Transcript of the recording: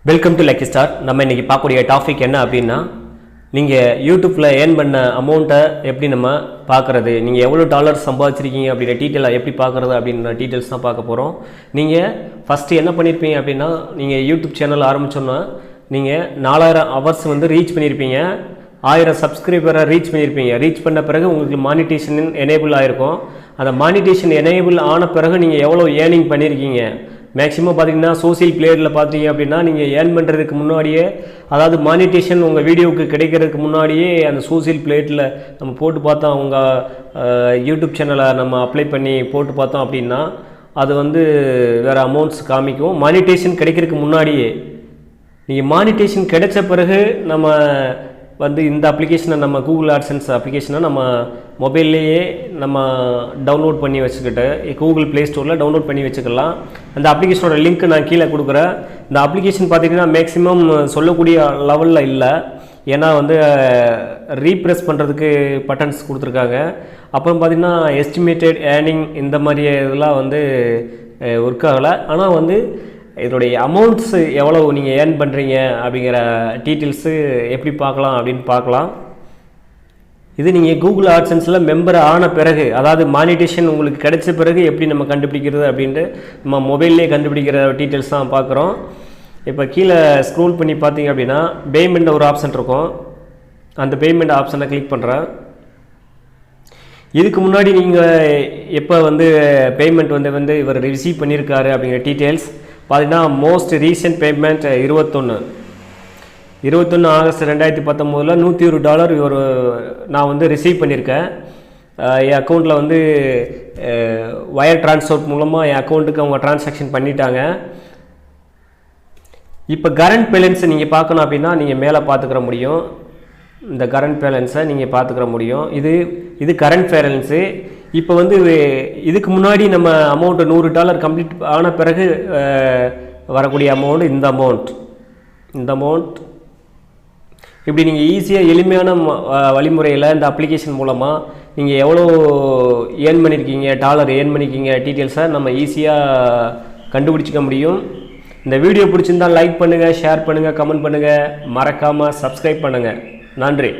Welcome to LuckyStar. நம்ம இன்றைக்கி பார்க்கக்கூடிய டாபிக் என்ன அப்படின்னா, நீங்கள் யூடியூப்பில் ஏர்ன் பண்ண அமௌண்ட்டை எப்படி நம்ம பார்க்குறது, நீங்கள் எவ்வளோ டாலர் சம்பாதிச்சிருக்கீங்க அப்படின்ற டீட்டெயிலாக எப்படி பார்க்குறது அப்படின்ற டீட்டெயில்ஸ் தான் பார்க்க போகிறோம். நீங்கள் ஃபஸ்ட்டு என்ன பண்ணியிருப்பீங்க அப்படின்னா, நீங்கள் யூடியூப் சேனல் ஆரம்பித்தோன்னா நீங்கள் 4000 ஹவர்ஸ் வந்து ரீச் பண்ணியிருப்பீங்க, 1000 சப்ஸ்கிரைபரை ரீச் பண்ணியிருப்பீங்க. ரீச் பண்ண பிறகு உங்களுக்கு மானிட்டேஷன் எனேபிள் ஆகிருக்கும். அந்த மானிட்டேஷன் எனேபிள் ஆன பிறகு நீங்கள் எவ்வளோ ஏர்னிங் பண்ணியிருக்கீங்க, மேக்ஸிமம் பார்த்தீங்கன்னா சோசியல் பிளேயரில் பார்த்தீங்க அப்படின்னா நீங்கள் ஏர்ன் பண்ணுறதுக்கு முன்னாடியே, அதாவது மானிட்டேஷன் உங்கள் வீடியோவுக்கு கிடைக்கிறதுக்கு முன்னாடியே அந்த சோசியல் பிளேட்டில் நம்ம போட்டு பார்த்தோம், உங்கள் யூடியூப் சேனலை நம்ம அப்ளை பண்ணி போட்டு பார்த்தோம் அப்படின்னா அது வந்து வேறு அமௌண்ட்ஸ் காமிக்கும். மானிட்டேஷன் கிடைக்கிறதுக்கு முன்னாடியே, நீங்கள் மானிட்டேஷன் கிடைச்ச பிறகு நம்ம வந்து இந்த அப்ளிகேஷனை நம்ம கூகுள் ஆட்சன்ஸ் அப்ளிகேஷனை நம்ம மொபைல்லையே நம்ம டவுன்லோட் பண்ணி வச்சுக்கிட்டு கூகுள் ப்ளே ஸ்டோரில் டவுன்லோட் பண்ணி வச்சுக்கலாம். அந்த அப்ளிகேஷனோட லிங்க் நான் கீழே கொடுக்குறேன். இந்த அப்ளிகேஷன் பார்த்திங்கன்னா மேக்ஸிமம் சொல்லக்கூடிய லெவலில் இல்லை, ஏன்னா வந்து ரீப்ரெஸ் பண்ணுறதுக்கு பட்டன்ஸ் கொடுத்துருக்காங்க. அப்புறம் பார்த்திங்கன்னா எஸ்டிமேட்டட் ஏர்னிங் இந்த மாதிரி இதெல்லாம் வந்து ஒர்க் ஆகலை. ஆனால் வந்து இதனுடைய அமௌண்ட்ஸ் எவ்வளோ நீங்கள் ஏர்ன் பண்ணுறீங்க அப்படிங்கிற டீட்டெயில்ஸு எப்படி பார்க்கலாம் அப்படின்னு பார்க்கலாம். இது நீங்கள் கூகுள் ஆட்சன்ஸில் மெம்பர் ஆன பிறகு, அதாவது மானிட்டேஷன் உங்களுக்கு கிடைச்ச பிறகு எப்படி நம்ம கண்டுபிடிக்கிறது அப்படின்ட்டு நம்ம மொபைல்லே கண்டுபிடிக்கிற டீட்டெயில்ஸ் தான் பார்க்குறோம். இப்போ கீழே ஸ்க்ரோல் பண்ணி பார்த்தீங்க அப்படின்னா பேமெண்ட் ஒரு ஆப்ஷன் இருக்கும். அந்த பேமெண்ட் ஆப்ஷனை கிளிக் பண்ணுறேன். இதுக்கு முன்னாடி நீங்கள் எப்போ வந்து பேமெண்ட் வந்து இவர் ரிசீவ் பண்ணியிருக்காரு அப்படிங்கிற டீட்டெயில்ஸ் பார்த்தீங்கன்னா, மோஸ்ட் ரீசெண்ட் பேமெண்ட் 21 ஆகஸ்ட் 2019 $101 நான் வந்து ரிசீவ் பண்ணியிருக்கேன். என் அக்கௌண்ட்டில் வந்து வயர் ட்ரான்ஸ்ஃபர் மூலமாக என் அக்கௌண்ட்டுக்கு அவங்க ட்ரான்சாக்ஷன் பண்ணிட்டாங்க. இப்போ கரண்ட் பேலன்ஸை நீங்கள் பார்க்கணும் அப்படின்னா நீங்கள் மேலே பார்த்துக்கிற முடியும். இந்த கரண்ட் பேலன்ஸை நீங்கள் பார்த்துக்கிற முடியும். இது கரண்ட் பேலன்ஸு. இப்போ வந்து இதுக்கு முன்னாடி நம்ம அமௌண்ட்டு $100 கம்ப்ளீட் ஆன பிறகு வரக்கூடிய அமௌண்ட் இந்த அமௌண்ட் இப்படி நீங்கள் ஈஸியாக எளிமையான வழிமுறையில் இந்த அப்ளிகேஷன் மூலமாக நீங்கள் எவ்வளோ ஏர்ன் பண்ணியிருக்கீங்க, டாலர் ஏர்ன் பண்ணியிருக்கீங்க டீட்டெயில்ஸை நம்ம ஈஸியாக கண்டுபிடிச்சிக்க முடியும். இந்த வீடியோ பிடிச்சிருந்தால் லைக் பண்ணுங்கள், ஷேர் பண்ணுங்கள், கமெண்ட் பண்ணுங்கள், மறக்காமல் சப்ஸ்கிரைப் பண்ணுங்கள். நன்றி.